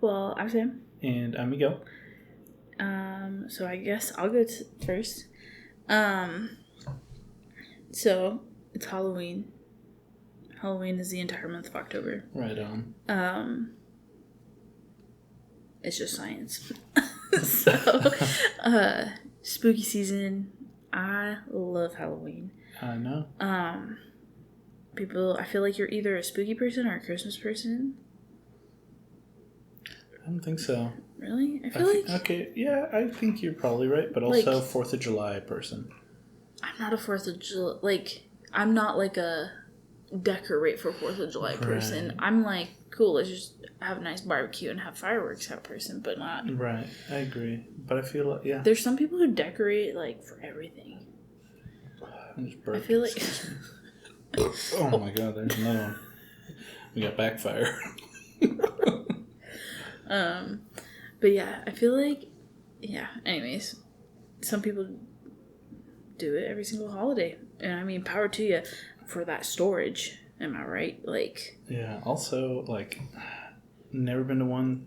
Well, I'm Sam. And I'm Miguel. So I guess I'll go first. So it's Halloween. Halloween is the entire month of October. Right on. It's just science. So, spooky season. I love Halloween. I know. I feel like you're either a spooky person or a Christmas person. I don't think so. Really? I feel like... Okay, yeah, I think you're probably right, but also 4th of July person. I'm not a 4th of July... I'm not like a decorate for 4th of July person. Right. I'm like, cool, let's just have a nice barbecue and have fireworks kind of person, but not... Right, I agree. But I feel like, yeah. There's some people who decorate, for everything. I feel like... Oh my god, there's another one. We got backfire. But yeah, I feel like, anyways, some people do it every single holiday. And I mean, power to you for that storage. Am I right? Yeah, also, never been the one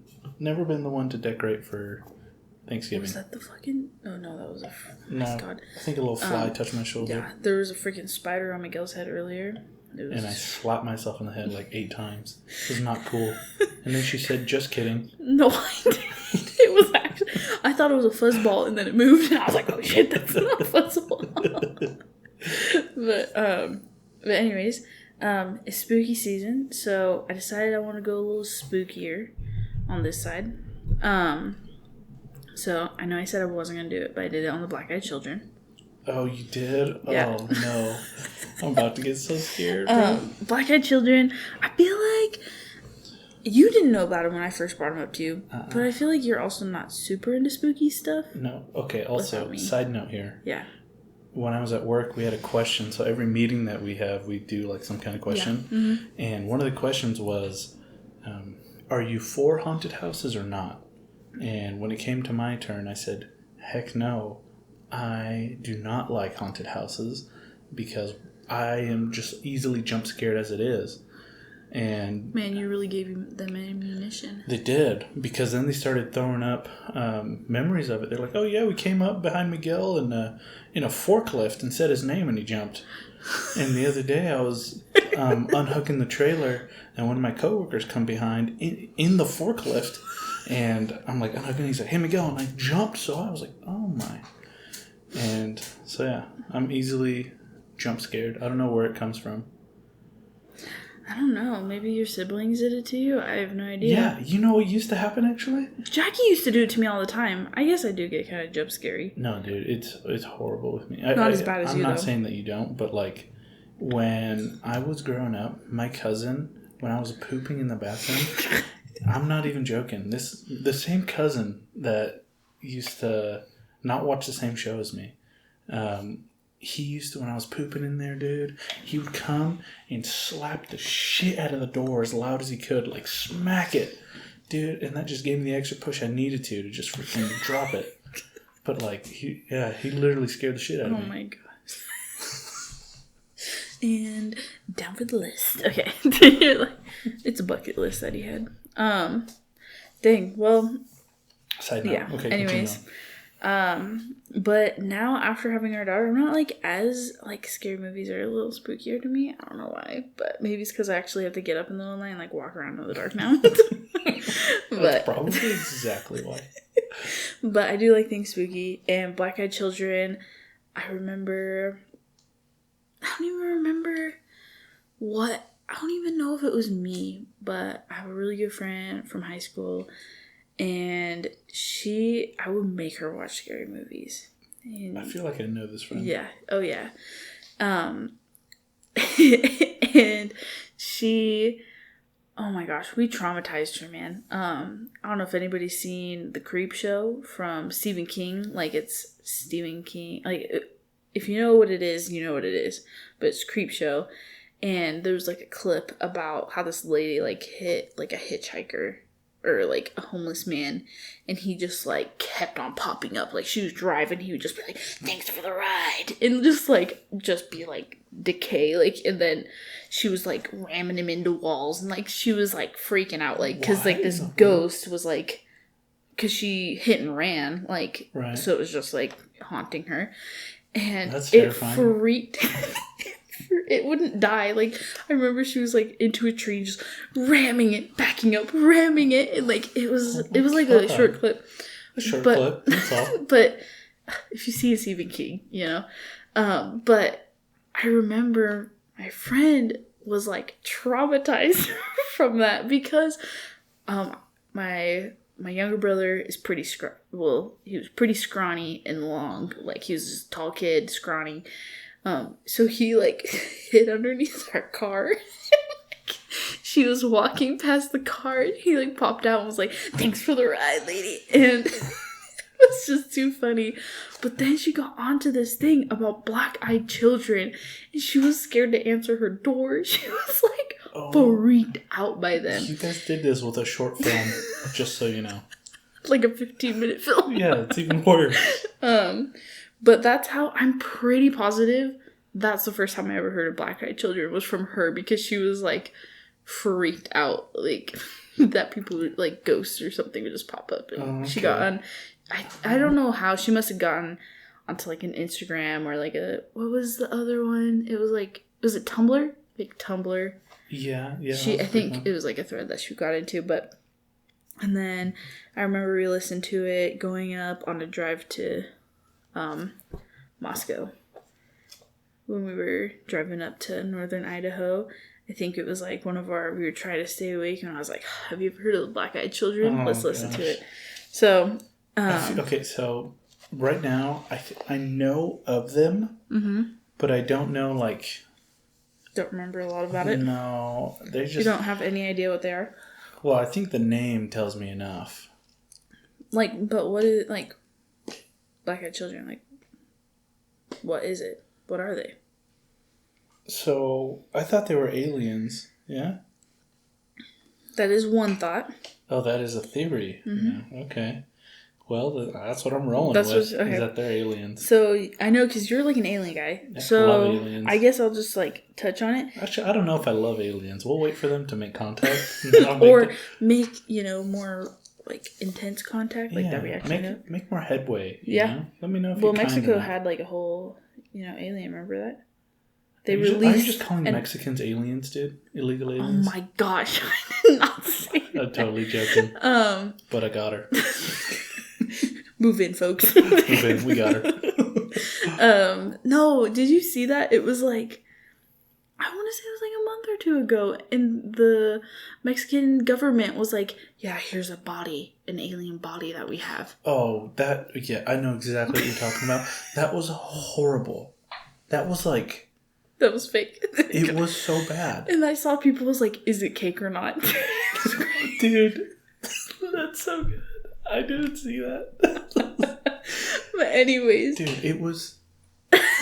to decorate for Thanksgiving. Was that the fucking... Oh, no, that was No, God. I think a little fly touched my shoulder. Yeah, there was a freaking spider on Miguel's head earlier. And I slapped myself in the head 8 times. It was not cool. And then she said, just kidding. No, I didn't. It was actually... I thought it was a fuzzball, and then it moved, and I was like, oh shit, that's not a fuzzball. But anyways, it's spooky season, so I decided I want to go a little spookier on this side. So I know I said I wasn't going to do it, but I did it on the Black Eyed Children. Oh, you did? Yeah. Oh, no. I'm about to get so scared. Black Eyed Children, I feel like you didn't know about them when I first brought them up to you, but I feel like you're also not super into spooky stuff. No. Okay, also, side note here. Yeah. When I was at work, we had a question. So every meeting that we have, we do some kind of question. Yeah. Mm-hmm. And one of the questions was, are you for haunted houses or not? And when it came to my turn, I said, heck no. I do not like haunted houses because I am just easily jump scared as it is. And man, you really gave them ammunition. They did, because then they started throwing up memories of it. They're like, oh yeah, we came up behind Miguel in a forklift and said his name and he jumped. And the other day I was unhooking the trailer and one of my coworkers come behind in the forklift and I'm like unhooking, he's like, hey Miguel, and I jumped, so I was like, oh my. And so yeah, I'm easily jump scared. I don't know where it comes from. I don't know. Maybe your siblings did it to you? I have no idea. Yeah, you know what used to happen actually? Jackie used to do it to me all the time. I guess I do get kind of jump scary. No, dude, it's horrible with me. Not as bad as you, though. I'm not saying that you don't, but when I was growing up, my cousin, when I was pooping in the bathroom, I'm not even joking. The same cousin that used to not watch the same show as me. He used to, when I was pooping in there, dude, he would come and slap the shit out of the door as loud as he could, smack it. Dude, and that just gave me the extra push I needed to just freaking drop it. But, he literally scared the shit out of me. Oh, my God. And down for the list. Okay. It's a bucket list that he had. Dang, well. Side note. Yeah, okay, anyways. But now after having our daughter, I'm not as scary movies are a little spookier to me. I don't know why, but maybe it's because I actually have to get up in the middle of the night and walk around in the dark now. That's probably exactly why. But I do like things spooky. And Black Eyed Children, I don't even remember I don't even know if it was me, but I have a really good friend from high school. And I would make her watch scary movies. And I feel like I know this friend. Yeah. Oh, yeah. And she, oh my gosh, we traumatized her, man. I don't know if anybody's seen The Creep Show from Stephen King. It's Stephen King. If you know what it is, you know what it is. But it's Creep Show. And there's a clip about how this lady hit a hitchhiker or like a homeless man, and he just like kept on popping up. Like she was driving, he would just be like, "Thanks for the ride," and just be like decay, like, and then she was like ramming him into walls, and like she was like freaking out, like, because like this ghost was like, because she hit and ran, like, right. So it was just like haunting her, and that's it terrifying. freaked. It wouldn't die. Like, I remember she was like into a tree, just ramming it, backing up, ramming it, and like it was like a short clip. A short clip. That's all. But if you see a Stephen King, you know. But I remember my friend was like traumatized from that because my younger brother is pretty he was pretty scrawny and long. Like, he was a tall kid, scrawny. So he like hid underneath our car. She was walking past the car, and he like popped out and was like, "Thanks for the ride, lady." And it was just too funny. But then she got onto this thing about black-eyed children, and she was scared to answer her door. She was like freaked out by them. You guys did this with a short film, just so you know. Like a 15-minute film. Yeah, it's even worse. But that's how, I'm pretty positive that's the first time I ever heard of black-eyed children was from her, because she was like freaked out, like that people would, like ghosts or something would just pop up, and she got on, I don't know how, she must have gotten onto like an Instagram or like what was the other one? It was like, was it Tumblr? Like Tumblr. Yeah. I think it was like a thread that she got into, and then I remember we listened to it going up on a drive to Moscow when we were driving up to northern Idaho. I think it was like we were trying to stay awake, and I was like, "Have you ever heard of the Black-Eyed Children? Let's listen to it." So, okay, so right now I know of them, but I don't know, like, don't remember a lot about it. No, they just, you don't have any idea what they are. Well, I think the name tells me enough. Like, but what is, like, Black-Eyed Children? Like, what is it? What are they? So, I thought they were aliens. Yeah? That is one thought. Oh, that is a theory. Yeah, okay. Well, that's what I'm rolling with, is that they're aliens. So, I know, because you're like an alien guy. Yeah, so, love aliens. I guess I'll just like touch on it. Actually, I don't know if I love aliens. We'll wait for them to make contact. Or make, more like intense contact, like that we actually know. Make more headway. You know? Let me know if Mexico had like a whole, alien, remember that? They released. Are you just calling Mexicans aliens, dude? Illegal aliens? Oh my gosh, I did not say that. I'm totally joking. But I got her. Move in, folks. Move in, we got her. No, did you see that? It was like, I want to say it was like a month or two ago, and the Mexican government was like, "Yeah, here's a body, an alien body that we have." Oh, I know exactly what you're talking about. That was horrible. That was like... That was fake. It was so bad. And I saw people was like, "Is it cake or not?" Dude, that's so good. I didn't see that. But anyways. Dude, it was...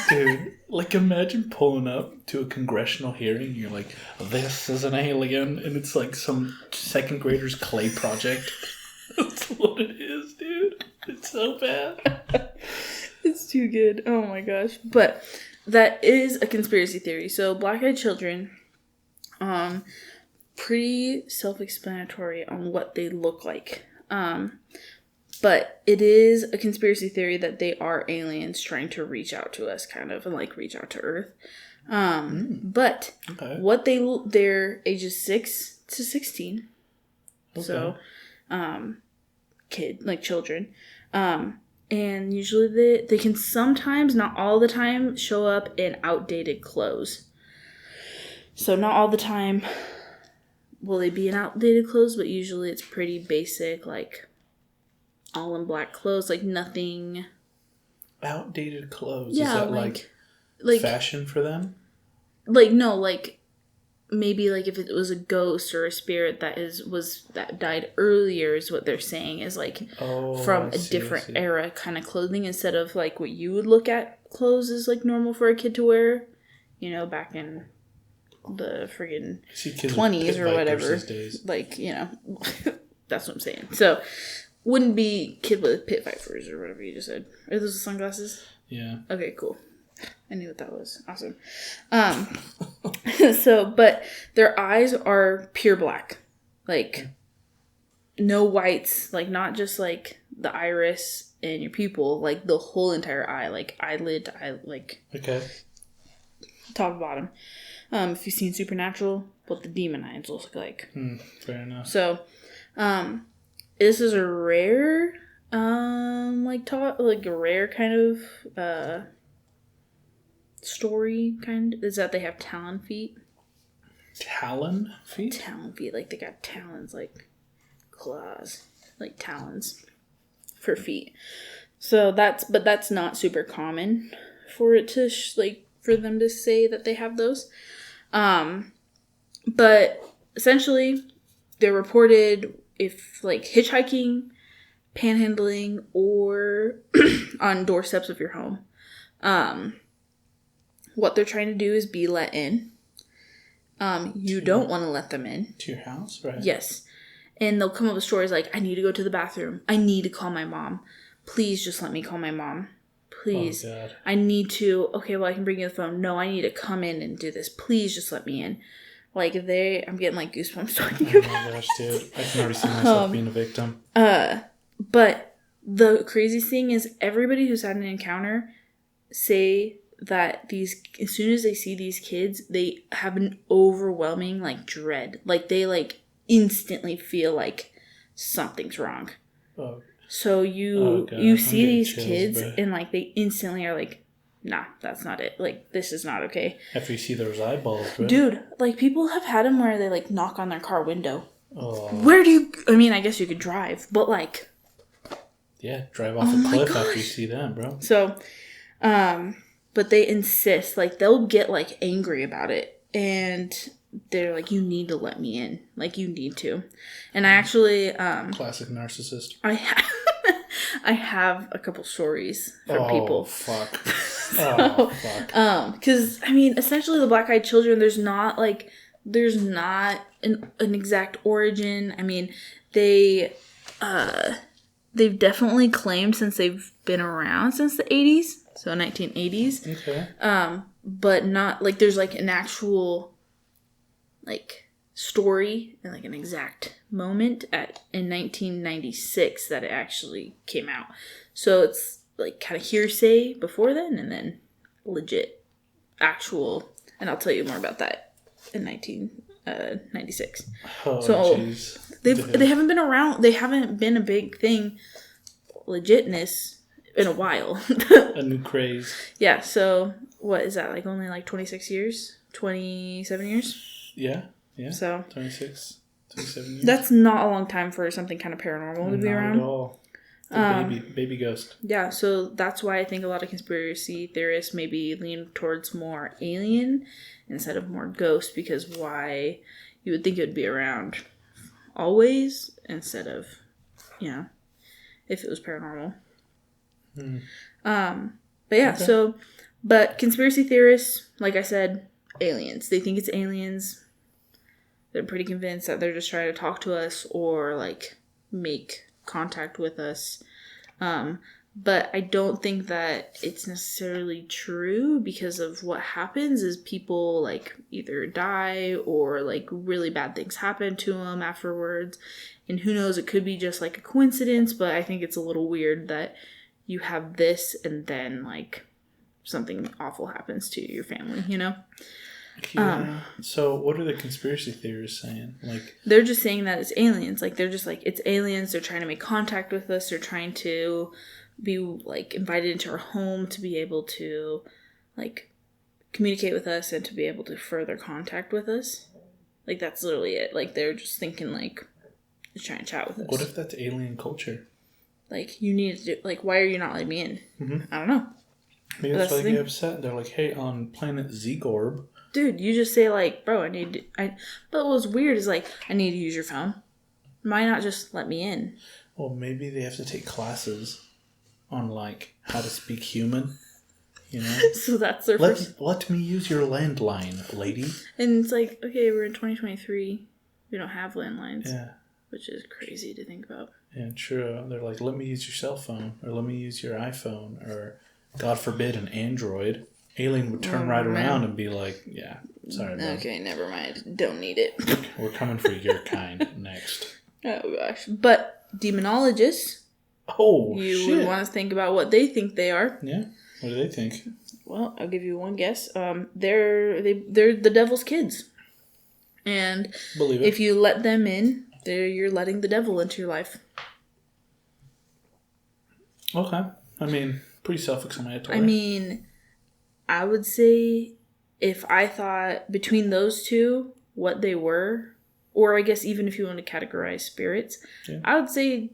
Dude, like, imagine pulling up to a congressional hearing and you're like, "This is an alien," and it's like some second grader's clay project. That's what it is, dude. It's so bad. It's too good. Oh my gosh. But that is a conspiracy theory. So Black-Eyed Children, pretty self-explanatory on what they look like. But it is a conspiracy theory that they are aliens trying to reach out to us, kind of, and like reach out to Earth. But what they're ages 6 to 16. Okay. So, children. And usually they can sometimes, not all the time, show up in outdated clothes. So not all the time will they be in outdated clothes, but usually it's pretty basic, like all in black clothes, like nothing. Outdated clothes? Yeah, is that like fashion for them? Like, no, like maybe like if it was a ghost or a spirit that died earlier is what they're saying, is like from a different era kind of clothing, instead of like what you would look at clothes as like normal for a kid to wear, back in the friggin' 20s or whatever. Like, That's what I'm saying. So, wouldn't be kid with pit vipers or whatever you just said. Are those the sunglasses? Yeah. Okay, cool. I knew what that was. Awesome. So, but their eyes are pure black. Like, no whites. Like, not just, like, the iris and your pupil. Like, the whole entire eye. Like, eyelid to eye, like... Okay. Top to bottom. If you've seen Supernatural, what the demon eyes look like. Fair enough. So, this is a rare, like a rare kind of, story, is that they have talon feet. Talon feet? Talon feet, like they got talons, like claws, like talons for feet. So that's not super common for it to, for them to say that they have those. But essentially, they're reported if, like, hitchhiking, panhandling, or on doorsteps of your home. What they're trying to do is be let in. You don't want to let them in. To your house, right? Yes. And they'll come up with stories like, I need to go to the bathroom. I need to call my mom. Please just let me call my mom. Please. Oh, God. I need to. Okay, well, I can bring you the phone. No, I need to come in and do this. Please just let me in. Like, I'm getting, like, goosebumps talking about it. Oh, my gosh, dude. I can already see myself being a victim. But the crazy thing is everybody who's had an encounter say that as soon as they see these kids, they have an overwhelming, like, dread. Like, they, like, instantly feel like something's wrong. Oh. So you see these chills, kids, bro. And, like, they instantly are like, nah, that's not it. Like, this is not okay. After you see those eyeballs, bro. Dude, like, people have had them where they, like, knock on their car window. Oh. Where do you... I mean, I guess you could drive, but, like... Yeah, drive off a cliff after you see them, bro. So, but they insist. Like, they'll get, like, angry about it. And they're like, you need to let me in. Like, you need to. And I actually... Classic narcissist. I have a couple stories from people. Fuck. Because, I mean, essentially the black-eyed children, there's not an exact origin. I mean, they've definitely claimed since they've been around since the 80s, so 1980s. Okay. But not, like, there's, like, an actual, like, story and, like, an exact moment in 1996 that it actually came out. So it's, like, kind of hearsay before then, and then legit, actual, and I'll tell you more about that in 1996. Oh, so geez. They haven't been around. They haven't been a big thing, legitness, in a while. A new craze. Yeah. So what is that? Like only like 26 years, 27 years. Yeah. So 26, 27 years. That's not a long time for something kind of paranormal to be around. Not at all. Baby ghost. Yeah. So that's why I think a lot of conspiracy theorists maybe lean towards more alien instead of more ghost, because why you would think it would be around always instead of, if it was paranormal. But yeah, okay. But conspiracy theorists, like I said, aliens. They think it's aliens. They're pretty convinced that they're just trying to talk to us or, like, make contact with us. But I don't think that it's necessarily true, because of what happens is people, like, either die or, like, really bad things happen to them afterwards. And who knows, it could be just, like, a coincidence, but I think it's a little weird that you have this and then, like, something awful happens to your family, Yeah. So what are the conspiracy theorists saying? Like, they're just saying that it's aliens. Like, they're just like, it's aliens. They're trying to make contact with us. They're trying to be, like, invited into our home to be able to, like, communicate with us and to be able to further contact with us. Like, that's literally it. Like, they're just thinking, like, just trying to chat with us. What if that's alien culture? Like, you need to do, like, why are you not letting me in? Mm-hmm. I don't know. Maybe that's why they get upset. They're like, hey, on planet Zegorb. Dude, you just say, like, bro, but what's weird is, like, I need to use your phone. Why not just let me in? Well, maybe they have to take classes on, like, how to speak human, So that's their Let me use your landline, lady. And it's like, okay, we're in 2023. We don't have landlines. Yeah. which is crazy to think about. Yeah, true. They're like, let me use your cell phone, or let me use your iPhone, or God forbid an Android. Alien would turn around and be like, yeah, sorry, bro. Okay, never mind. Don't need it. We're coming for your kind next. Oh, gosh. But demonologists, you would want to think about what they think they are. Yeah. What do they think? Well, I'll give you one guess. They're the devil's kids. And Believe it. If you let them in, you're letting the devil into your life. Okay. I mean, pretty self-explanatory. I mean, I would say if I thought between those two what they were, or I guess even if you want to categorize spirits, yeah. I would say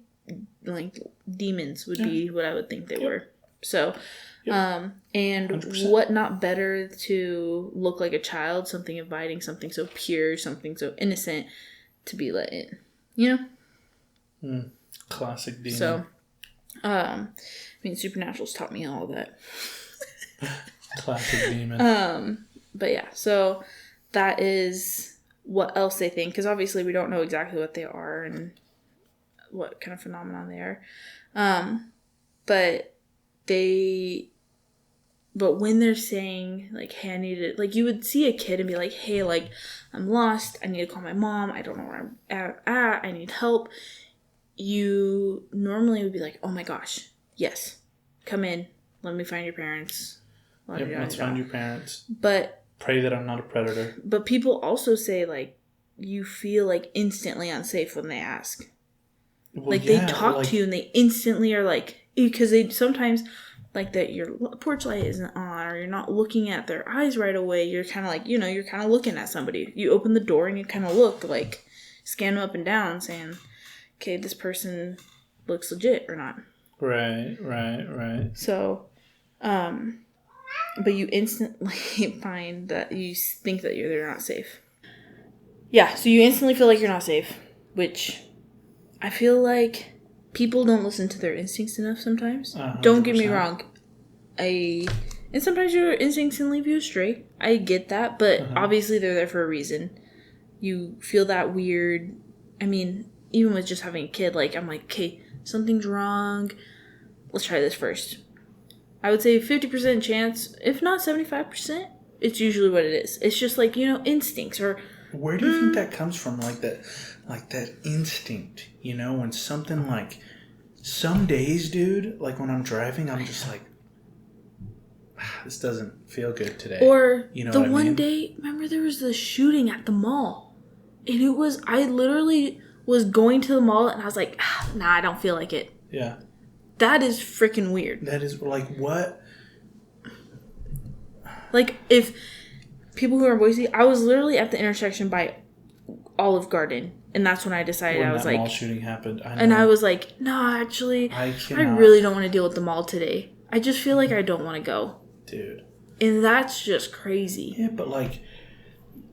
like demons would be what I would think they were. So, and 100%. What not better to look like a child, something inviting, something so pure, something so innocent to be let in, you know? Classic demon. So, I mean, Supernatural's taught me all that. Classic demon. But yeah, so that is what else they think, because obviously we don't know exactly what they are and what kind of phenomenon they are. But when they're saying, like, hey, I need it, like, you would see a kid and be like, hey, like, I'm lost, I need to call my mom, I don't know where I'm at, I need help. You normally would be like, oh my gosh, yes, come in, let me find your parents. Let's find your parents. But pray that I'm not a predator. But people also say, like, you feel, like, instantly unsafe when they ask. Well, like, they talk to you and they instantly are, like, because they sometimes, like, that your porch light isn't on or you're not looking at their eyes right away. You're kind of like, you know, you're kind of looking at somebody. You open the door and you kind of look, like, scan them up and down saying, okay, this person looks legit or not. Right. So, but you instantly find that you think that they're not safe. Yeah, so you instantly feel like you're not safe, which I feel like people don't listen to their instincts enough sometimes. 100%. Don't get me wrong. And sometimes your instincts can leave you astray. I get that, but obviously they're there for a reason. You feel that weird. I mean, even with just having a kid, like, I'm like, okay, something's wrong. Let's try this first. I would say 50% chance, if not 75%, it's usually what it is. It's just like, you know, instincts or... Where do you think that comes from? Like that instinct, you know, when something like... Some days, dude, like when I'm driving, I'm just like, this doesn't feel good today. Or you know the one day, remember there was the shooting at the mall. And it was, I literally was going to the mall and I was like, nah, I don't feel like it. Yeah. That is freaking weird. That is, like, what? Like, if people who are in Boise, I was literally at the intersection by Olive Garden, and that's when I decided, when I was like... mall shooting happened. I was like, no, actually, I really don't want to deal with the mall today. I just feel like I don't want to go. Dude. And that's just crazy. Yeah, but, like,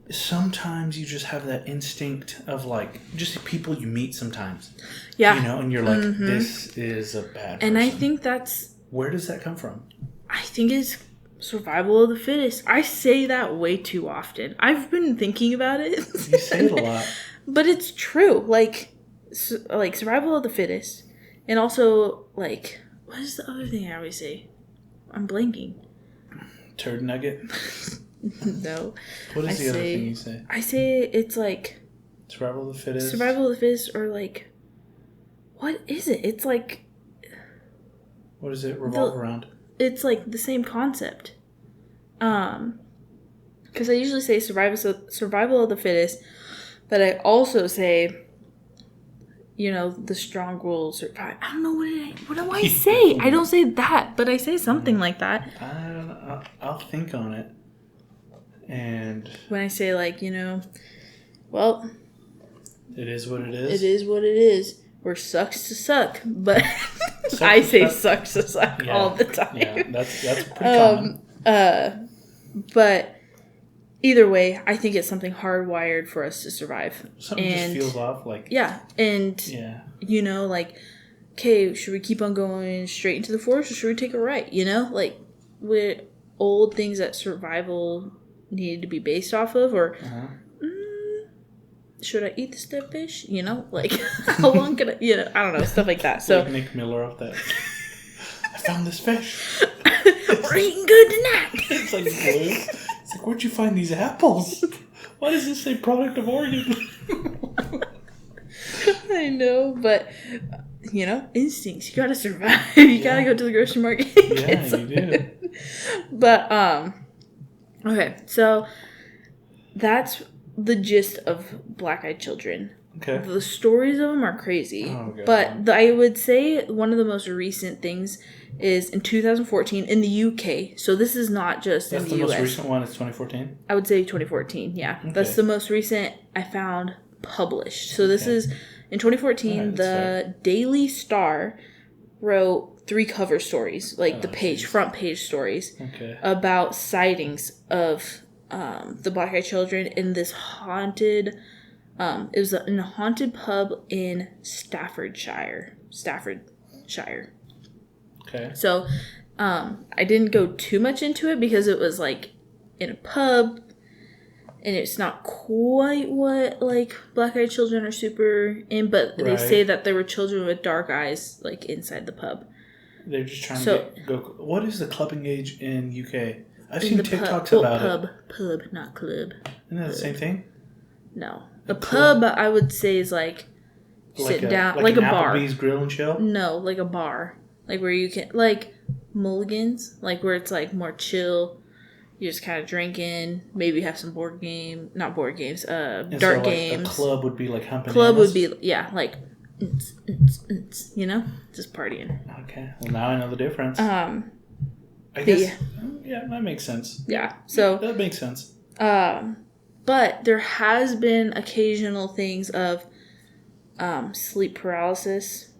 sometimes you just have that instinct of, like, just people you meet sometimes. Yeah. You know, and you're like, this is a bad person. And I think that's... Where does that come from? I think it's survival of the fittest. I say that way too often. I've been thinking about it. You say it a lot. But it's true. Like survival of the fittest. And also, like, what is the other thing I always say? I'm blanking. Turd nugget? No. What is the other thing you say? I say it's like... Survival of the fittest? Survival of the fittest, or like... What is it? It's like... What does it revolve around? It's like the same concept. Because I usually say survival of the fittest, but I also say, you know, the strong will survive. I don't know what do I say? I don't say that, but I say something like that. I'll think on it. And when I say, like, you know, well, it is what it is. It is what it is. Or sucks to suck, but I say sucks to suck all the time. Yeah, that's pretty common. But either way, I think it's something hardwired for us to survive. Something just feels off, like... Yeah, and, you know, like, okay, should we keep on going straight into the forest, or should we take a right, you know? Like, with old things that survival needed to be based off of, or... should I eat this dead fish? You know, like, how long can I, you know, I don't know, stuff like that. So like Nick Miller off that. I found this fish. we're eating good tonight. It's like blue. It's like, where'd you find these apples? Why does this say product of Oregon? I know, but you know, instincts. You gotta survive. You gotta go to the grocery market. Yeah, you do. But okay, so that's the gist of Black Eyed Children. Okay. The stories of them are crazy. Oh, God. But I would say one of the most recent things is in 2014 in the UK. So this is not just That's in the the US. most recent one. It's 2014. I would say 2014. Yeah, Okay. that's the most recent I found published. So this is in 2014. Alright, The Daily Star wrote 3 cover stories, like front page stories, Okay. about sightings of the Black Eyed Children in this haunted. It was in a haunted pub in Staffordshire. Okay. So, I didn't go too much into it because it was like in a pub, and it's not quite what like Black Eyed Children are super in. But they say that there were children with dark eyes like inside the pub. They're just trying to go. What is the clubbing age in UK? I've seen TikToks about it. Pub, not club. Isn't that the same thing? No, a pub I would say is like sitting down, like a bar. Applebee's Grill and Chill. No, like a bar, like where you can like Mulligan's, like where it's like more chill. You're just kind of drinking, maybe have some dart games. A club would be like humping. Club would be like, you know, just partying. Okay, well now I know the difference. I guess yeah, that makes sense. Yeah, so that makes sense. But there has been occasional things of sleep paralysis.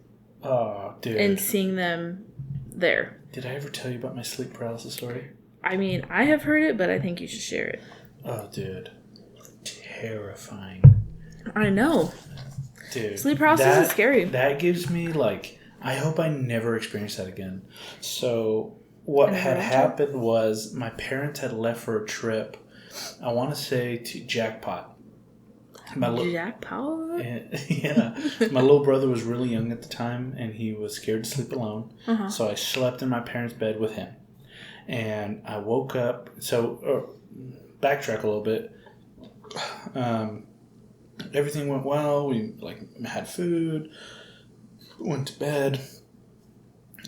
Oh, dude! And seeing them there. Did I ever tell you about my sleep paralysis story? I mean, I have heard it, but I think you should share it. Oh, dude. Terrifying. I know. Dude. Sleep paralysis is scary. That gives me, like, I hope I never experience that again. So, what had happened was my parents had left for a trip, I want to say to Jackpot. Jackpot? Yeah. My little brother was really young at the time, and he was scared to sleep alone. Uh-huh. So I slept in my parents' bed with him. And I woke up. So, backtrack a little bit. Everything went well. We had food. Went to bed.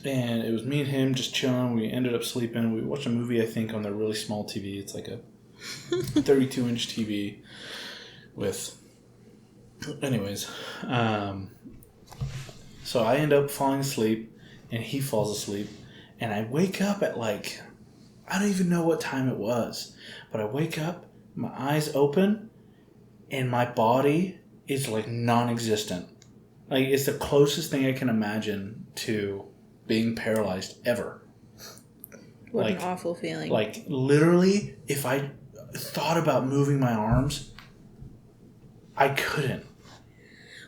And it was me and him just chilling. We ended up sleeping. We watched a movie, I think, on the really small TV. It's like a 32-inch TV with... Anyways. So I end up falling asleep. And he falls asleep. And I wake up at I don't even know what time it was. But I wake up, my eyes open, and my body is non-existent. It's the closest thing I can imagine to being paralyzed ever. What an awful feeling. Literally, if I thought about moving my arms, I couldn't.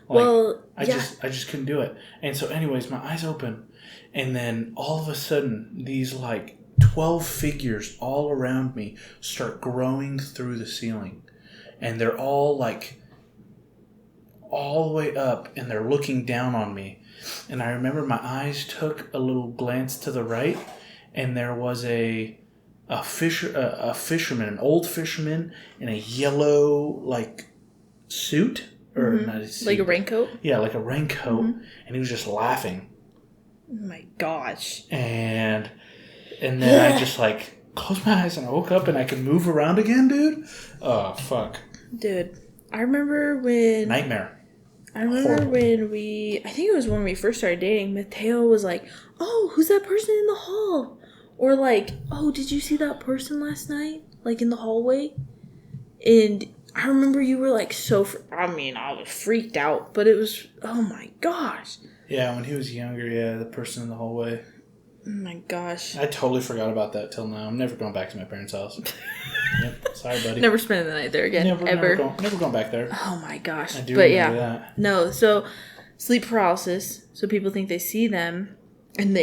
I just couldn't do it. And so anyways, my eyes open, and then all of a sudden, these 12 figures all around me start growing through the ceiling. And they're all all the way up, and they're looking down on me. And I remember my eyes took a little glance to the right, and there was a fisherman, an old fisherman in a yellow suit, or not a suit, like a raincoat. Yeah, like a raincoat, and he was just laughing. Oh my gosh! And then I just closed my eyes and I woke up and I could move around again, dude. Oh fuck, dude! I remember when nightmare. I remember when I think it was when we first started dating, Mateo was like, oh, who's that person in the hall? Or oh, did you see that person last night? In the hallway? And I remember you were I was freaked out, but it was, oh my gosh. Yeah, when he was younger, yeah, the person in the hallway. Oh my gosh. I totally forgot about that till now. I'm never going back to my parents' house. Yep, sorry, buddy. Never spending the night there again, ever. Never going back there. Oh my gosh. I do but remember that. No, so sleep paralysis, so people think they see them, and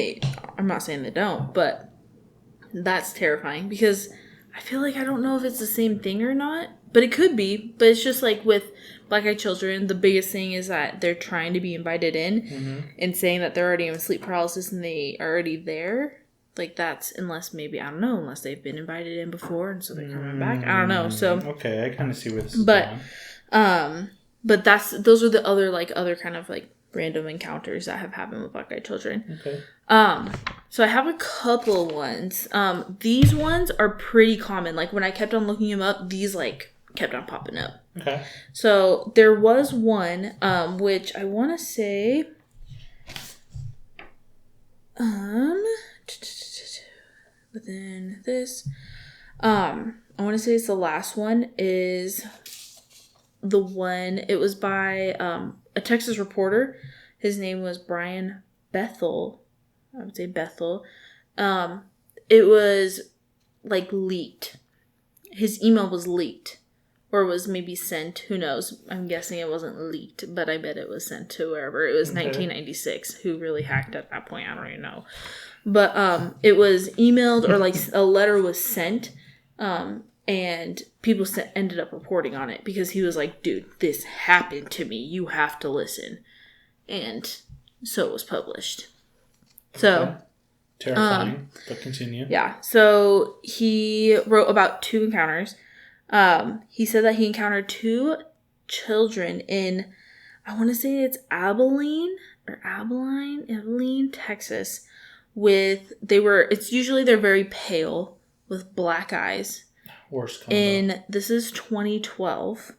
I'm not saying they don't, but that's terrifying because I feel I don't know if it's the same thing or not, but it could be, but it's just with Black Eyed Children, the biggest thing is that they're trying to be invited in and saying that they're already in sleep paralysis and they are already there. Like, that's, unless maybe, I don't know, unless they've been invited in before and so they're coming back. I don't know. So okay, I kind of see where this is going. But those are the other kind of like random encounters that have happened with Black Eyed Children. Okay. So I have a couple ones. These ones are pretty common. Like, when I kept on looking them up, these like kept on popping up. Okay. So there was one, which I want to say, within this, I want to say it's the last one is the one, it was by, a Texas reporter. His name was Brian Bethel. I would say Bethel. It was like leaked. His email was leaked. Or was maybe sent. Who knows? I'm guessing it wasn't leaked, but I bet it was sent to wherever. It was 1996. Who really hacked at that point? I don't even know. But it was emailed, or like a letter was sent, and people ended up reporting on it because he was like, dude, this happened to me. You have to listen. And so it was published. So... Okay. Terrifying, but continue. Yeah. So he wrote about 2 encounters. He said that he encountered 2 children in, I want to say it's Abilene, Texas, it's usually they're very pale with black eyes. Worst combo. This is 2012.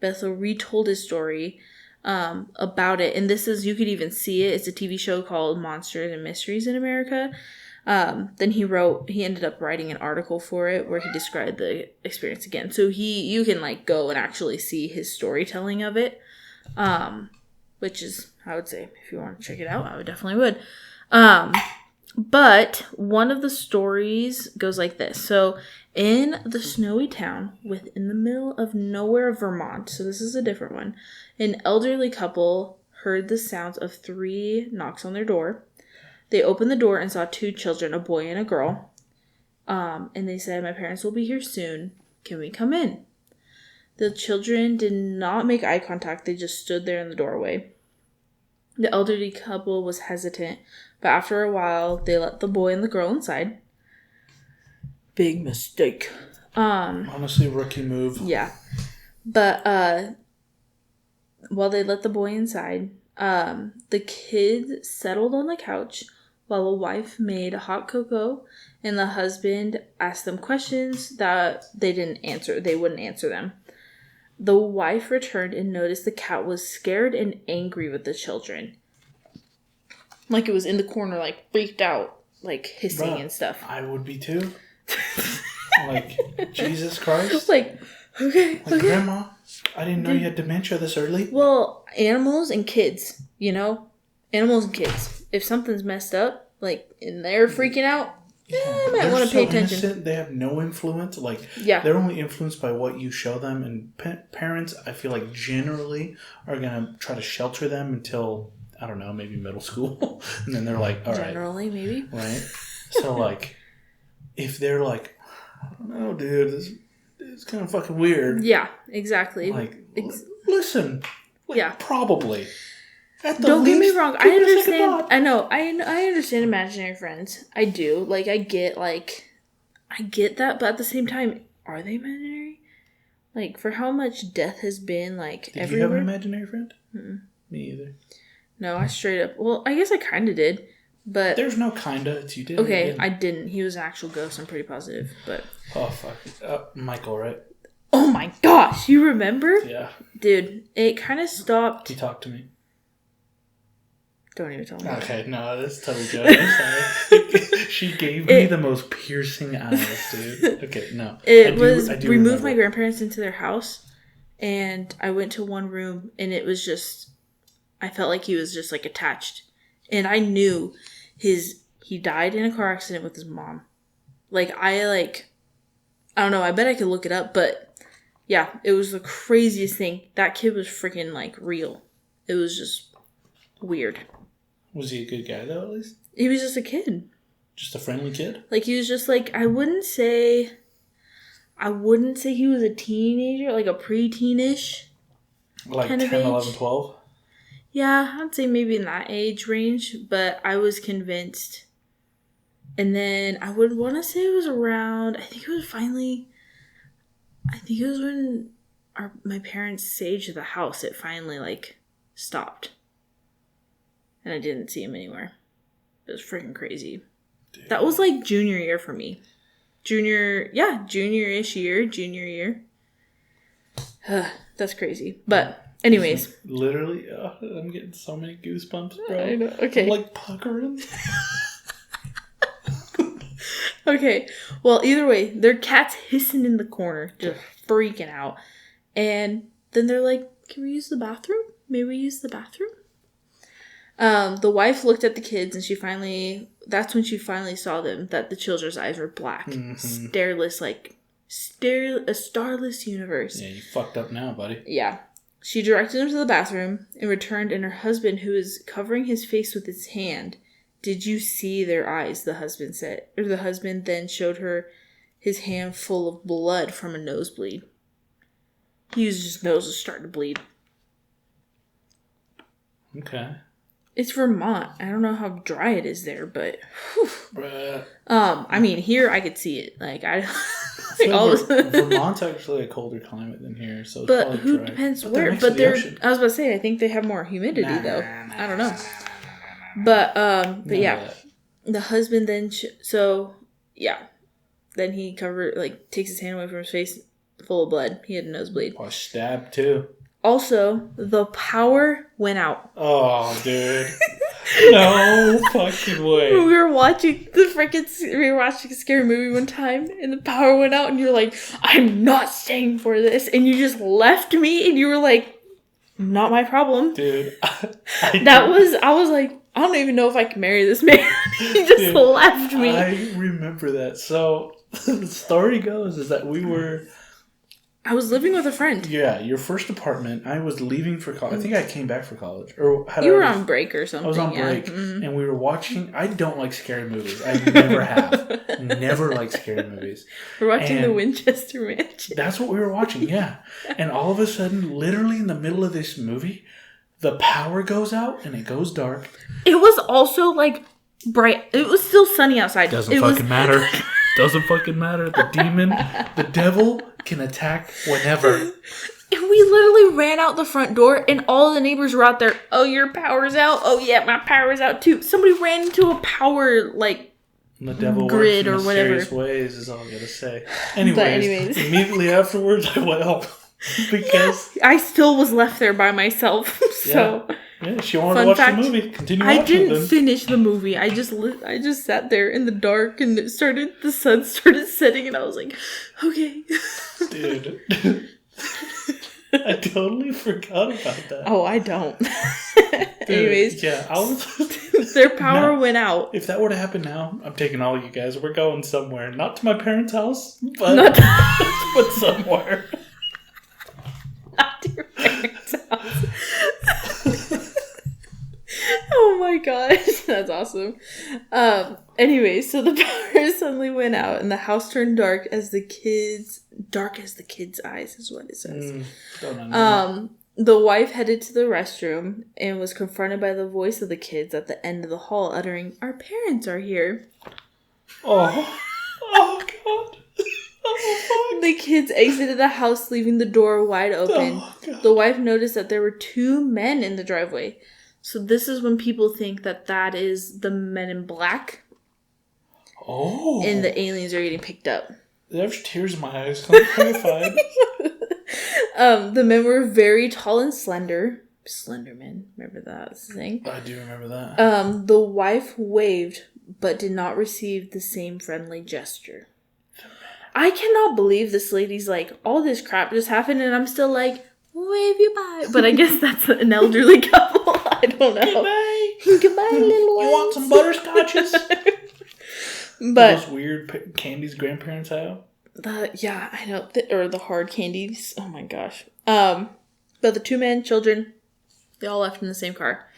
Bethel retold his story, about it. And this is, you could even see it. It's a TV show called Monsters and Mysteries in America. Then he ended up writing an article for it where he described the experience again. So you can like go and actually see his storytelling of it. Which is, I would say, if you want to check it out, I would definitely would. But one of the stories goes like this. So in the snowy town within the middle of nowhere, Vermont, so this is a different one, an elderly couple heard the sounds of 3 knocks on their door. They opened the door and saw 2 children, a boy and a girl. And they said, my parents will be here soon. Can we come in? The children did not make eye contact. They just stood there in the doorway. The elderly couple was hesitant, but after a while, they let the boy and the girl inside. Big mistake. Honestly, rookie move. Yeah. But while they let the boy inside, the kids settled on the couch while the wife made hot cocoa and the husband asked them questions that they wouldn't answer them. The wife returned and noticed the cat was scared and angry with the children. Like it was in the corner, like freaked out, like hissing and stuff. I would be too. Like, Jesus Christ. Like, okay. Grandma, I didn't know you had dementia this early. Well, animals and kids, you know? Animals and kids. If something's messed up, like, and they're freaking out, I might want to pay attention. Innocent, they have no influence. Like, they're only influenced by what you show them. And parents, I feel like, generally are going to try to shelter them until, I don't know, maybe middle school. And then they're like, all right. Generally, maybe. Right? So, like, if they're like, I don't know, dude, this is kind of fucking weird. Yeah, exactly. Like, listen. Like, probably. Don't get me wrong. I understand. I know. I understand imaginary friends. I do. Like, I get that. But at the same time, are they imaginary? Like, for how much death has been, like, did everywhere. You have an imaginary friend? Mm-mm. Me either. No, I straight up. Well, I guess I kind of did. But there's no kinda. It's you did. Okay, I didn't. He was an actual ghost. I'm pretty positive. But oh, fuck. Michael, right? Oh, my gosh. You remember? Yeah. Dude, it kind of stopped. He talked to me. Don't even tell me. Okay, no, that's totally joking. I'm sorry. She gave me the most piercing eyes, dude. Okay, no. We moved my grandparents into their house, and I went to one room, and it was just, I felt like he was just, like, attached. And I knew he died in a car accident with his mom. Like, I don't know, I bet I could look it up, but, yeah, it was the craziest thing. That kid was freaking, like, real. It was just weird. Was he a good guy, though, at least? He was just a kid. Just a friendly kid? Like, he was just, like, I wouldn't say he was a teenager, like a preteen-ish. Like kind 10, of age. 11, 12? Yeah, I'd say maybe in that age range, but I was convinced. And then I would want to say it was around, I think it was when my parents saged the house, it finally, like, stopped. And I didn't see him anywhere. It was freaking crazy. Dude. That was, like, junior year for me. Junior-ish year, junior year. That's crazy. But, anyways. Literally, I'm getting so many goosebumps, bro. I know. Okay. I'm, like, puckering. Okay. Well, either way, their cat's hissing in the corner, just freaking out. And then they're like, can we use the bathroom? May we use the bathroom? The wife looked at the kids and that's when she finally saw them, that the children's eyes were black. Mm-hmm. A starless universe. Yeah, you fucked up now, buddy. Yeah. She directed them to the bathroom and returned, and her husband, who was covering his face with his hand, did you see their eyes, the husband said. Or the husband then showed her his hand full of blood from a nosebleed. His nose was starting to bleed. Okay. It's Vermont. I don't know how dry it is there, but I mean, here I could see it. Like Vermont's actually a colder climate than here, so it's but probably who dry. depends but where? But I was about to say, I think they have more humidity though. I don't know. But yeah, the husband then then he takes his hand away from his face, full of blood. He had a nosebleed. Or stabbed too. Also, the power went out. Oh, dude. No fucking way. We were watching a scary movie one time, and the power went out, and you're like, I'm not staying for this. And you just left me, and you were like, not my problem. Dude. I was like, I don't even know if I can marry this man. He just left me. I remember that. So, the story goes is that I was living with a friend. Yeah, your first apartment. I was leaving for college. I think I came back for college. You were on break or something. I was on break, and we were watching. I don't like scary movies. I never have. Never liked scary movies. We're watching The Winchester Mansion. That's what we were watching, yeah. And all of a sudden, literally in the middle of this movie, the power goes out and it goes dark. It was also like bright. It was still sunny outside. Doesn't fucking matter. Doesn't fucking matter. The demon, the devil can attack whenever. And we literally ran out the front door and all the neighbors were out there. Oh, your power's out? Oh, yeah, my power's out too. Somebody ran into a power, the devil grid works in or whatever. Mysterious ways is all I gotta say. Anyways, immediately afterwards I went home. Because I still was left there by myself. So yeah, she wanted to watch the movie. Continue watching. I didn't finish the movie. I just sat there in the dark, and the sun started setting, and I was like, okay. Dude. I totally forgot about that. Oh, I don't. Dude, anyways, yeah, their power went out. If that were to happen now, I'm taking all you guys. We're going somewhere. Not to my parents' house, but somewhere. Not to your parents' house. Oh my gosh, that's awesome. Anyway, so the power suddenly went out and the house turned dark as the kids' eyes is what it says. The wife headed to the restroom and was confronted by the voice of the kids at the end of the hall uttering, "Our parents are here." Oh God. Oh, the kids exited the house, leaving the door wide open. The wife noticed that there were two men in the driveway. So this is when people think that is the Men in Black. Oh. And the aliens are getting picked up. There's tears in my eyes. I'm terrified. The men were very tall and slender. Slenderman. Remember that thing? I do remember that. The wife waved, but did not receive the same friendly gesture. I cannot believe this lady's like, all this crap just happened and I'm still like, wave you bye. But I guess that's an elderly couple. I don't know. Goodbye, little ones. You want some butterscotches? But those weird candies grandparents have? Yeah, I know. Or the hard candies. Oh my gosh. But the two men, children, they all left in the same car.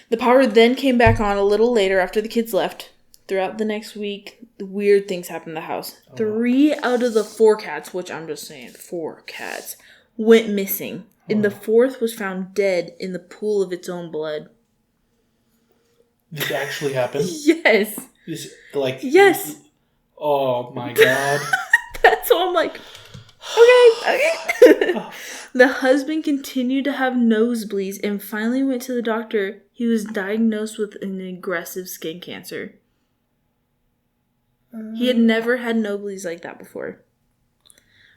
The power then came back on a little later after the kids left. Throughout the next week, weird things happened in the house. 3 out of the 4 cats, which I'm just saying, 4 cats, went missing. and the fourth was found dead in the pool of its own blood. This actually happened? Yes. Yes. Oh my God. That's why I'm like, okay. The husband continued to have nosebleeds and finally went to the doctor. He was diagnosed with an aggressive skin cancer. He had never had nosebleeds like that before.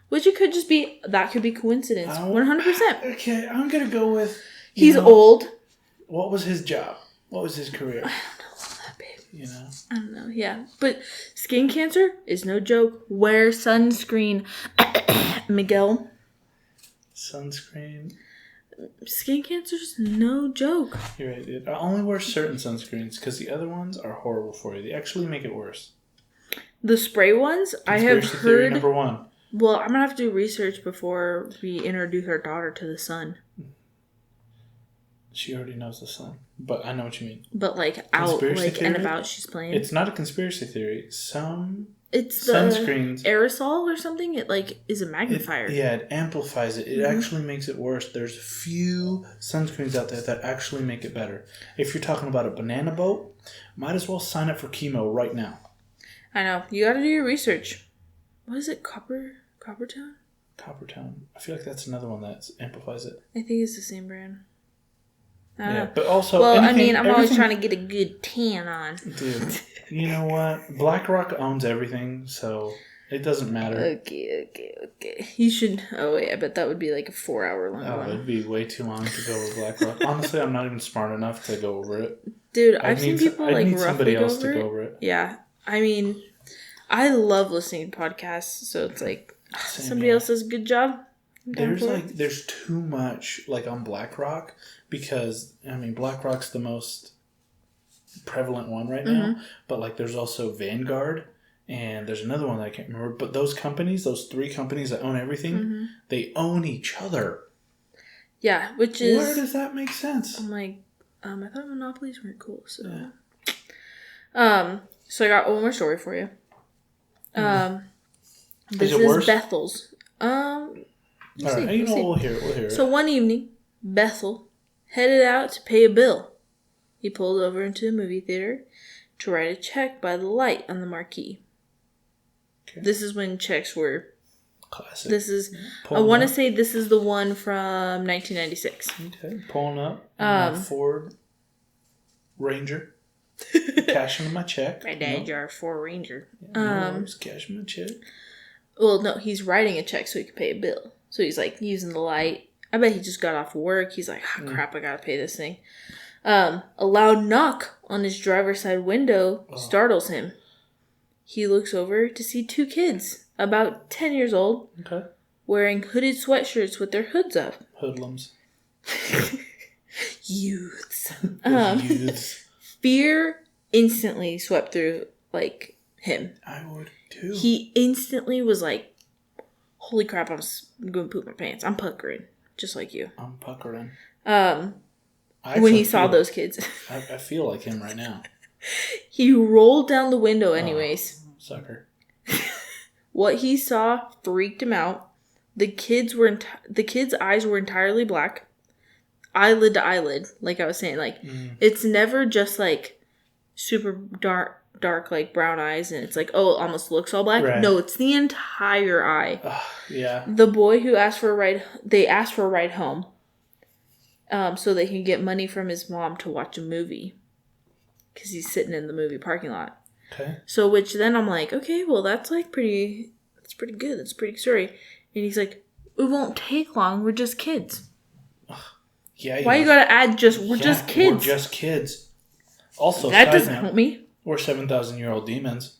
Which it could just be, that could be coincidence. 100%. Okay, I'm going to go with... He's old. What was his job? What was his career? I don't know that, babe. You know? I don't know, yeah. But skin cancer is no joke. Wear sunscreen. Miguel. Sunscreen. Skin cancer's no joke. You're right, dude. I only wear certain sunscreens because the other ones are horrible for you. They actually make it worse. The spray ones, I have Conspiracy theory heard... number 1. Well, I'm going to have to do research before we introduce our daughter to the sun. She already knows the sun. But I know what you mean. But out, and about she's playing. It's not a conspiracy theory. It's the sunscreens, aerosol or something. It is a magnifier. It amplifies it. It actually makes it worse. There's few sunscreens out there that actually make it better. If you're talking about a banana boat, might as well sign up for chemo right now. I know. You got to do your research. What is it? Coppertone? Coppertone. I feel like that's another one that amplifies it. I think it's the same brand. I don't know. But also, I'm always trying to get a good tan on. Dude, you know what? BlackRock owns everything, so it doesn't matter. Okay. You should... Oh, wait. I bet that would be like a 4-hour long one. It'd be way too long to go over BlackRock. Honestly, I'm not even smart enough to go over it. Dude, I've seen people roughly somebody else go to go over it. Yeah. I mean, I love listening to podcasts, so it's like somebody else does a good job. There's too much on BlackRock because BlackRock's the most prevalent one right now, but there's also Vanguard and there's another one that I can't remember. But those 3 companies that own everything, they own each other. Yeah, which is where does that make sense? I'm like, I thought monopolies weren't cool. So, so I got one more story for you. This is Bethel's. We'll hear it. So one evening, Bethel headed out to pay a bill. He pulled over into a movie theater to write a check by the light on the marquee. Okay. This is when checks were classic. I want to say this is the one from 1996. Okay, pulling up Ford Ranger, cashing my check. My dad, you're a Ford Ranger. Just cashing my check. Well, no, he's writing a check so he could pay a bill. So he's using the light. I bet he just got off work. He's like, crap, I gotta pay this thing. A loud knock on his driver's side window startles him. He looks over to see 2 kids, about 10 years old, wearing hooded sweatshirts with their hoods up. Hoodlums. Youths. Youths. Fear instantly swept through, him. I would too. He instantly was like, holy crap, I'm going to poop my pants. I'm puckering, just like you. I'm puckering. When he saw those kids. I feel like him right now. He rolled down the window anyways. Sucker. What he saw freaked him out. The kids' eyes were entirely black. Eyelid to eyelid, like I was saying. It's never just super dark brown eyes and it's it almost looks all black. Right. No, it's the entire eye. Yeah. The boy who asked for a ride, they asked for a ride home so they can get money from his mom to watch a movie because he's sitting in the movie parking lot. Okay. So which then I'm like, okay, well that's pretty good. That's a pretty story. And he's like, it won't take long. We're just kids. Yeah. Why you gotta add just kids? We're just kids. Also, that doesn't help me. We're 7,000-year-old demons.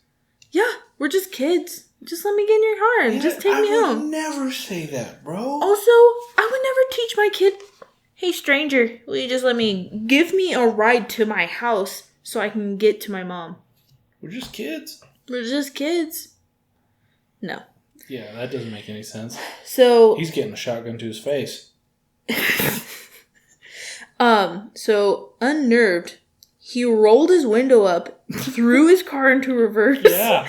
Yeah, we're just kids. Just let me get in your car and just take me home. I would never say that, bro. Also, I would never teach my kid, hey, stranger, will you just give me a ride to my house so I can get to my mom? We're just kids. No. Yeah, that doesn't make any sense. So he's getting a shotgun to his face. So unnerved, he rolled his window up, threw his car into reverse. Yeah.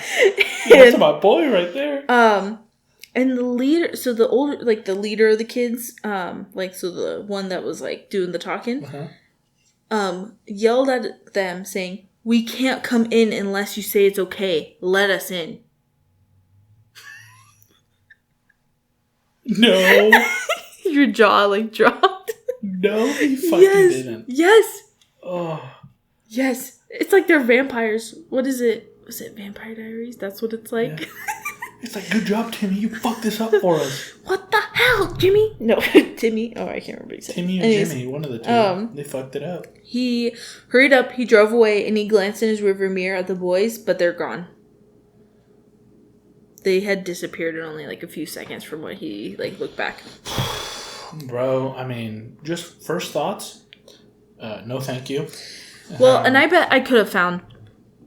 That's my boy right there. And the leader, so the older, like the leader of the kids, like, so the one that was like doing the talking, yelled at them saying, "We can't come in unless you say it's okay. Let us in." No. Your jaw like dropped. No, he fucking didn't. Yes. Oh. Yes. It's like they're vampires. What is it? Was it Vampire Diaries? That's what it's like. Yeah. It's like, good job, Timmy. You fucked this up for us. What the hell, Jimmy? No, Timmy. Oh, I can't remember what he said. Timmy and Jimmy, one of the two. They fucked it up. He hurried up, he drove away, and he glanced in his rearview mirror at the boys, but they're gone. They had disappeared in only like a few seconds from when he like looked back. Bro, I mean, just first thoughts. No, thank you. Well, and I bet I could have found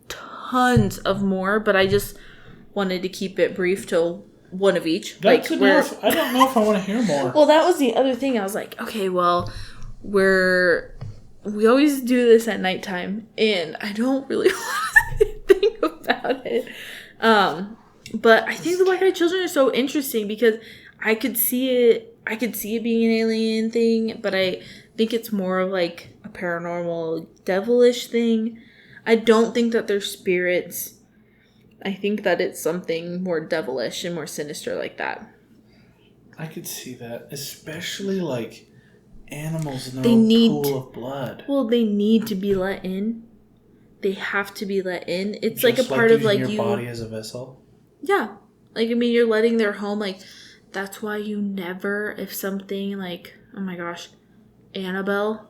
tons of more, but I just wanted to keep it brief to one of each. That's like enough. I don't know if I want to hear more. Well, that was the other thing. I was like, okay, well, we always do this at nighttime, and I don't really want to think about it. But I think the Black Eyed Children are so interesting because I could see it being an alien thing, but I think it's more of like a paranormal, devilish thing. I don't think that they're spirits. I think that it's something more devilish and more sinister like that. I could see that, especially like animals in their own pool of blood. Well, they need to be let in. They have to be let in. It's just like a part of like your body as a vessel. Yeah, like I mean, you're letting their home. Like that's why you never, if something like, oh my gosh, Annabelle.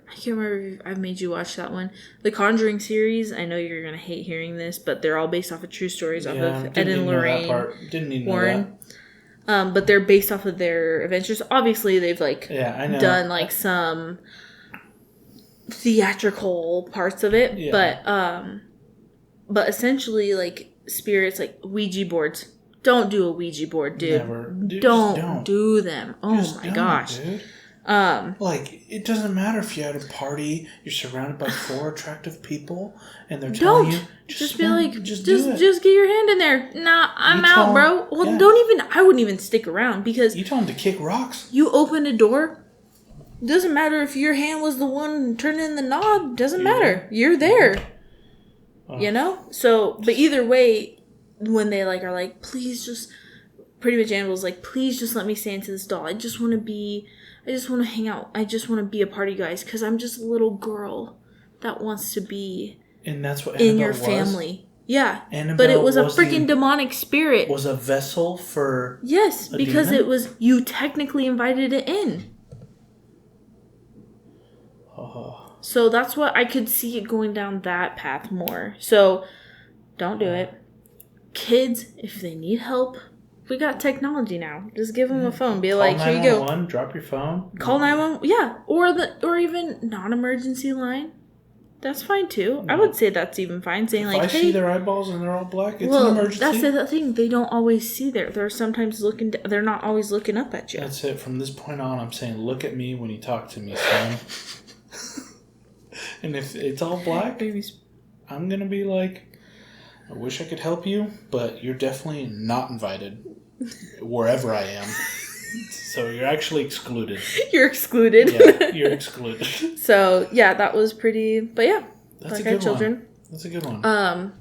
I can't remember if I've made you watch that one. The Conjuring series, I know you're going to hate hearing this, but they're all based off of true stories off of Ed and Lorraine Warren. But they're based off of their adventures. Obviously, they've like done like some theatrical parts of it. Yeah. But essentially, like spirits, like Ouija boards. Don't do a Ouija board, dude. Never. Don't do them. Oh just my gosh. Dude. Like, it doesn't matter if you're at a party, you're surrounded by 4 attractive people, and they're telling you, just be like, just get your hand in there. Nah, I'm out, bro. Well, I wouldn't even stick around because you tell them to kick rocks. You open a door. Doesn't matter if your hand was the one turning the knob. Doesn't matter. You're there. Oh. You know? So, but either way, when they like are like, please just, pretty much Annabelle's like, please just let me stay into this doll. I just want to hang out. I just want to be a party, guys, because I'm just a little girl that wants to be and that's what Annabelle in your family. Yeah. Annabelle, but it was a freaking demonic spirit. Was a vessel for yes, because demon? It was, you technically invited it in. Oh. So that's what I could see it going down that path more. So don't do it. Kids, if they need help, we got technology now. Just give them a phone. Be like, here you go. Drop your phone. Call 911. Yeah, or even non-emergency line. That's fine too. I would say that's even fine. Saying like, hey, I see their eyeballs and they're all black, it's an emergency. That's the thing. They don't always see there. They're sometimes looking. They're not always looking up at you. That's it. From this point on, I'm saying, look at me when you talk to me, son. And if it's all black, I'm gonna be like, I wish I could help you, but you're definitely not invited wherever I am. So you're actually excluded. You're excluded. Yeah, you're excluded. So yeah, that was pretty. But yeah, that's a good one. That's a good one.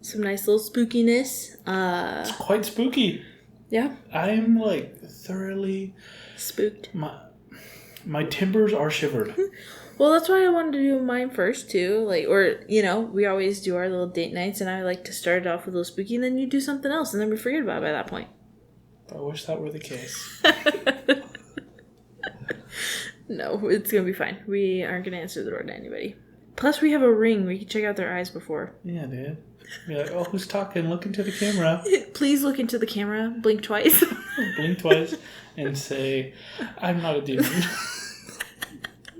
Some nice little spookiness. It's quite spooky. Yeah. I'm like thoroughly spooked. My timbers are shivered. Well, that's why I wanted to do mine first too. Like, or we always do our little date nights, and I like to start it off with a little spooky, and then you do something else, and then we forget about it by that point. I wish that were the case. No, it's gonna be fine. We aren't gonna answer the door to anybody. Plus, we have a ring. We can check out their eyes before. Yeah, dude. Be like, oh, who's talking? Look into the camera. Please look into the camera. Blink twice. Blink twice, and say, "I'm not a demon."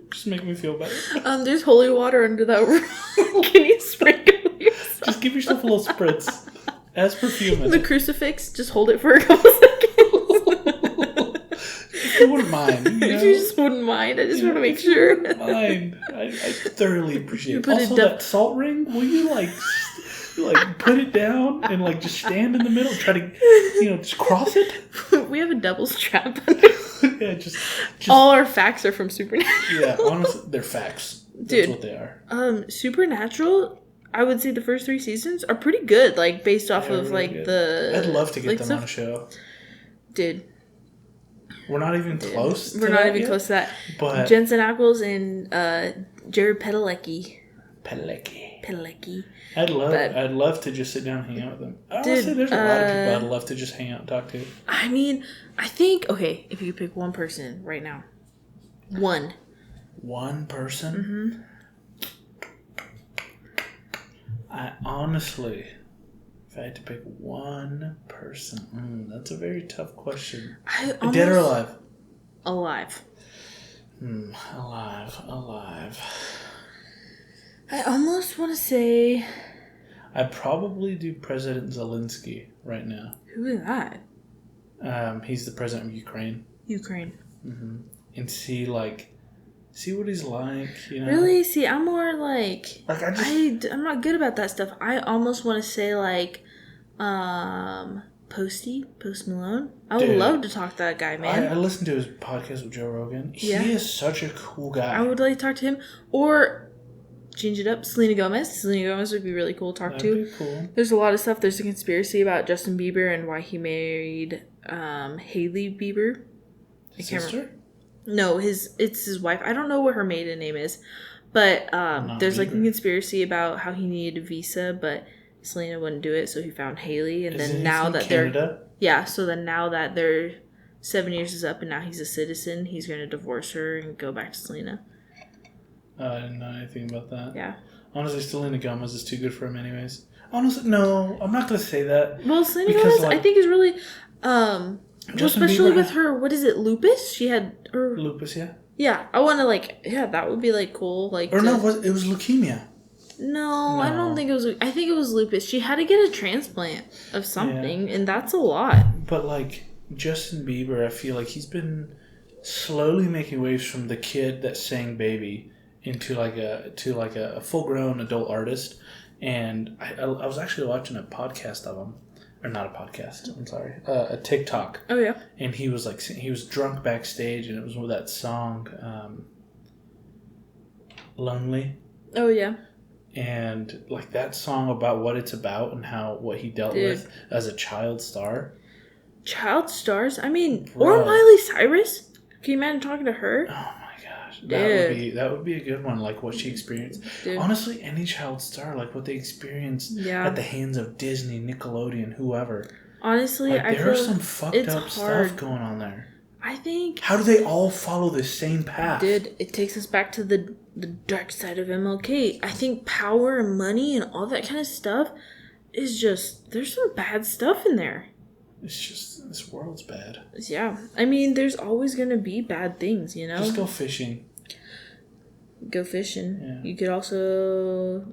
Just make me feel better. There's holy water under that room. Can you sprinkle yourself? Just give yourself a little spritz. As perfume. The crucifix, just hold it for a couple seconds. If you wouldn't mind. If you just wouldn't mind. I just want to make sure. Mind. I thoroughly appreciate it. Also, that salt ring, will you Like, put it down and, like, just stand in the middle. Try to, just cross it. We have a double strap. Yeah, just all our facts are from Supernatural. Yeah, honestly, they're facts. That's what they are. Supernatural, I would say the first 3 seasons are pretty good, like, based off of, really like, good. I'd love to get them on a show. Dude. We're not even close to that. We're not even close to that. But Jensen Ackles and Jared Padalecki. I'd love to just sit down and hang out with them. Honestly, there's a lot of people I'd love to just hang out and talk to. I mean, I think, okay, if you could pick one person right now. One person? I honestly, if I had to pick one person, that's a very tough question. Dead or alive? Alive. Alive. I almost want to say... I'd probably do President Zelensky right now. Who is that? He's the president of Ukraine. Mm-hmm. And see what he's like, Really? See, I'm more like I'm not good about that stuff. I almost want to say, like, Post Malone. I would love to talk to that guy, man. I listened to his podcast with Joe Rogan. He is such a cool guy. I would like to talk to him. Or... change it up. Selena Gomez would be really cool to talk to. That'd be cool. There's a lot of stuff. There's a conspiracy about Justin Bieber and why he married Hailey Bieber. His sister? No, it's his wife. I don't know what her maiden name is, but there's like a conspiracy about how he needed a visa, but Selena wouldn't do it, so he found Hailey. And then now that Canada? so then now that their 7 years is up and now he's a citizen, he's going to divorce her and go back to Selena. I didn't know anything about that. Yeah. Honestly, Selena Gomez is too good for him anyways. Honestly, no, I'm not going to say that. Well, Selena Gomez, I think, is really... especially with her, what is it, lupus? She had... lupus, yeah. Yeah, I want to, that would be, cool. No, it was leukemia. No, I don't think it was... I think it was lupus. She had to get a transplant of something, and that's a lot. But, Justin Bieber, I feel like he's been slowly making waves from the kid that sang Baby into a full-grown adult artist. And I was actually watching a podcast of him, or not a podcast, I'm sorry, a TikTok. Oh yeah. And he was he was drunk backstage, and it was with that song Lonely. Oh yeah. And that song about what it's about and what he dealt with as a child star. Child stars? I mean, or Miley Cyrus. Can you imagine talking to her? Oh my gosh. That would be a good one, what she experienced. Dude. Honestly, any child star, what they experienced at the hands of Disney, Nickelodeon, whoever. Honestly, there's some fucked up stuff going on there. I think... How do they all follow the same path? Dude, it takes us back to the dark side of MLK. I think power and money and all that kind of stuff is just... There's some bad stuff in there. It's just... This world's bad. Yeah. I mean, there's always going to be bad things, Just go fishing. Go fishing. Yeah. You could also,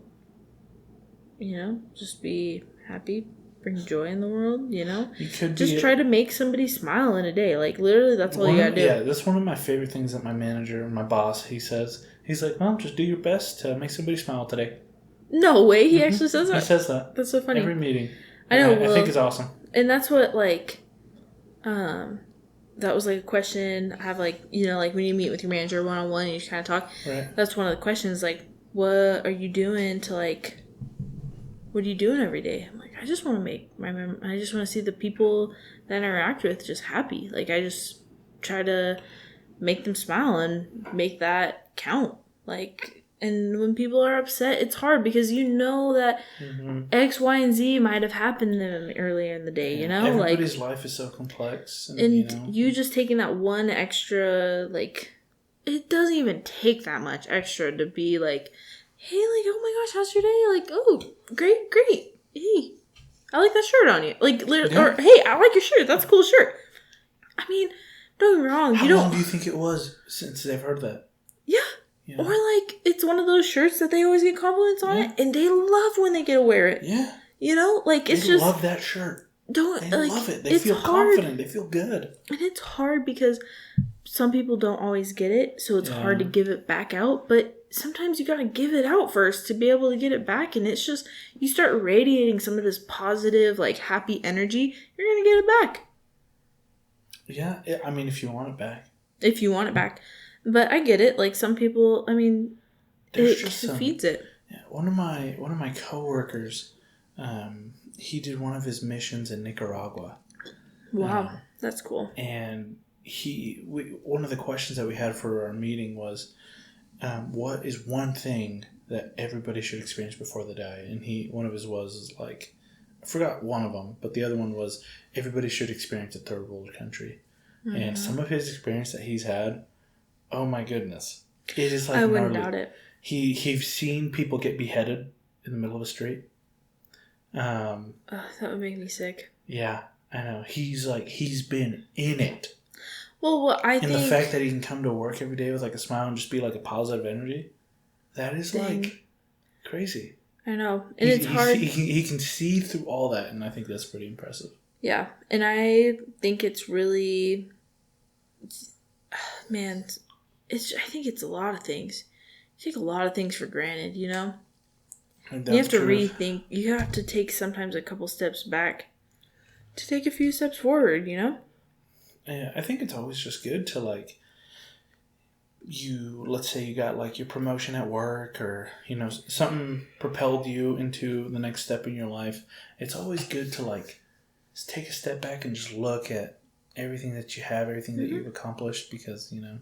just be happy, bring joy in the world, You could just try to make somebody smile in a day. Literally, that's all you gotta do. Yeah, that's one of my favorite things that my manager, my boss, he says. He's like, well, just do your best to make somebody smile today. No way, he actually says that? He says that. That's so funny. Every meeting. I know. I think it's awesome. And that's what, that was a question I have, when you meet with your manager one-on-one and you just kind of talk. Right. That's one of the questions, what are you doing to, what are you doing every day? I'm like, I just want to I just want to see the people that I interact with just happy. I just try to make them smile and make that count. And when people are upset, it's hard because that X, Y, and Z might have happened to them earlier in the day, Everybody's life is so complex. And you just taking that one extra, it doesn't even take that much extra to be hey, oh my gosh, how's your day? Oh, great. Hey, I like that shirt on you. Or, hey, I like your shirt. That's a cool shirt. I mean, don't get me wrong. How long do you think it was since they've heard that? Yeah. Or it's one of those shirts that they always get compliments on it, and they love when they get to wear it. Yeah. It's they love that shirt. They love it. They feel confident. They feel good. And it's hard because some people don't always get it, so it's hard to give it back out. But sometimes you gotta give it out first to be able to get it back. And it's just, you start radiating some of this positive, like, happy energy, you're gonna get it back. Yeah, I mean, if you want it back. If you want it back. But I get it. Like, some people, I mean, it feeds it. Yeah, one of my coworkers, he did one of his missions in Nicaragua. Wow, that's cool. And one of the questions that we had for our meeting was, what is one thing that everybody should experience before they die? And one of his was like, I forgot one of them, but the other one was everybody should experience a third world country. Mm-hmm. And some of his experience that he's had, oh my goodness, it is like I wouldn't doubt it. He's seen people get beheaded in the middle of a street. That would make me sick. Yeah, I know. He's been in it. Well, I think... And the fact that he can come to work every day with like a smile and just be like a positive energy, that is like crazy. I know. And it's hard. He can see through all that, and I think that's pretty impressive. Yeah. And I think it's really... Man, I think it's a lot of things. You take a lot of things for granted, you know? You have to rethink. You have to take sometimes a couple steps back to take a few steps forward, you know? Yeah, I think it's always just good to, like, let's say you got, like, your promotion at work or, you know, something propelled you into the next step in your life. It's always good to, like, just take a step back and just look at everything that you have, everything that you've accomplished, because, you know,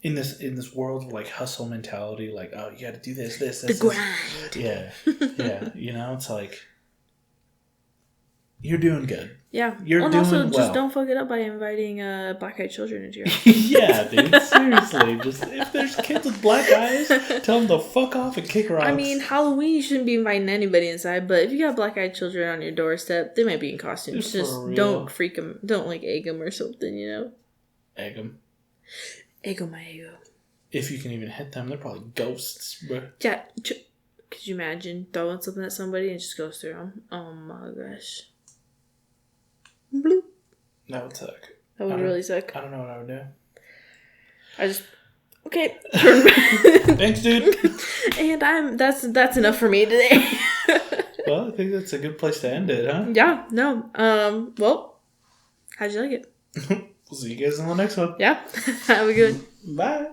in this world of, like, hustle mentality, like, oh, you got to do this, the grind. Yeah, yeah, you know, it's like, you're doing good. Yeah. You're doing also, well. Just don't fuck it up by inviting black-eyed children into your house. Yeah, dude. Seriously. Just if there's kids with black eyes, tell them to fuck off and kick rocks. I mean, Halloween, you shouldn't be inviting anybody inside, but if you got black-eyed children on your doorstep, they might be in costumes. Just don't freak them. Don't, like, egg them or something, you know? Egg them. Eggo my ego. If you can even hit them, they're probably ghosts, bro. Yeah. Could you imagine throwing something at somebody and it just goes through them? Oh my gosh. Bloop. That would suck. That would really suck. I don't know what I would do. Okay. Thanks, dude. And that's enough for me today. Well, I think that's a good place to end it, huh? Yeah. No. Well, how'd you like it? We'll see you guys in the next one. Yeah. Have a good one. Bye.